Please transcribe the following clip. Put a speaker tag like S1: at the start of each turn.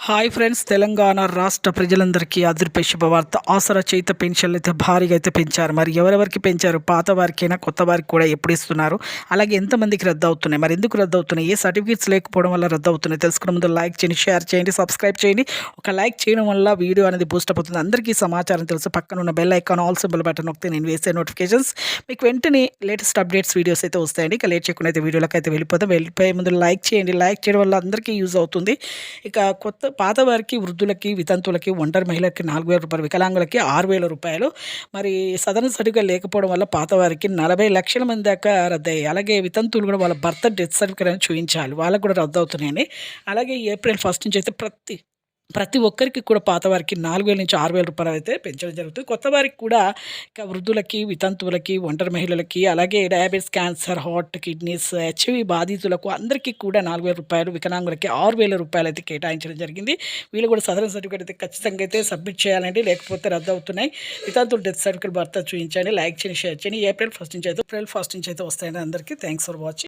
S1: Hi friends, Telangana రాష్ట్ర ప్రజలందరికీ అదిరిపే శుభవార్త. ఆసరా చేత పెన్షన్లు అయితే భారీగా అయితే పెంచారు. మరి ఎవరెవరికి పెంచారు? పాత వారికైనా, కొత్త వారికి కూడా ఎప్పుడు ఇస్తున్నారు? అలాగే ఎంతమందికి రద్దు అవుతున్నాయి? మరి ఎందుకు రద్దు అవుతున్నాయి? ఏ సర్టిఫికేట్స్ లేకపోవడం వల్ల రద్దు అవుతున్నాయి? తెలుసుకునే ముందు లైక్ చేయండి, షేర్ చేయండి, సబ్స్క్రైబ్ చేయండి. ఒక లైక్ చేయడం వల్ల వీడియో అనేది బూస్టప్ అవుతుంది. అందరికీ సమాచారం తెలుసు. పక్కన ఉన్న bell icon, all symbol button నొక్కితే నేను వేసే నోటిఫికేషన్స్ మీకు వెంటనే లేటెస్ట్ అప్డేట్స్ వీడియోస్ అయితే వస్తాయండి. ఇక లేట్ చేయకుండా అయితే వీడియోలోకి అయితే వెళ్ళిపోతాం. వెళ్ళిపోయే ముందు లైక్ చేయండి. లైక్ చేయడం వల్ల అందరికీ యూజ్ అవుతుంది. ఇక పాత వారికి, వృద్ధులకి, వితంతువులకి, ఒంటరి మహిళలకి 4,000 రూపాయలు, వికలాంగులకి 6,000 రూపాయలు. మరి సదరన్ సర్టిఫికేట్ లేకపోవడం వల్ల పాత వారికి 40 లక్షల మంది దాకా రద్దయ్యాయి. అలాగే వితంతువులు కూడా వాళ్ళ భర్త డెత్ సర్టిఫికేట్ అనేది చూయించాలి. వాళ్ళకి కూడా రద్దు అవుతున్నాయండి. అలాగే ఏప్రిల్ 1 నుంచి అయితే ప్రతి ఒక్కరికి కూడా పాత వారికి 4,000 నుంచి 6,000 రూపాయలు అయితే పెంచడం జరుగుతుంది. కొత్త వారికి కూడా ఇక వృద్ధులకి, వితంతువులకి, ఒంటరి మహిళలకి, అలాగే diabetes, cancer, heart, kidneys, HIV బాధితులకు అందరికీ కూడా 4,000 రూపాయలు, వికలాంగులకి 6,000 రూపాయలు అయితే కేటాయించడం జరిగింది. వీళ్ళు కూడా సదరన్ సర్టిఫికేట్ అయితే ఖచ్చితంగా అయితే సబ్మిట్ చేయాలండి, లేకపోతే రద్దు అవుతున్నాయి. వితంతువులు డెత్ సర్టిఫికేట్ భర్త చూపించండి. లైక్ చేయండి, షేర్ చేయండి. ఏప్రిల్ 1 నుంచి అయితే వస్తాయండి. అందరికీ థ్యాంక్స్ ఫర్ వాచింగ్.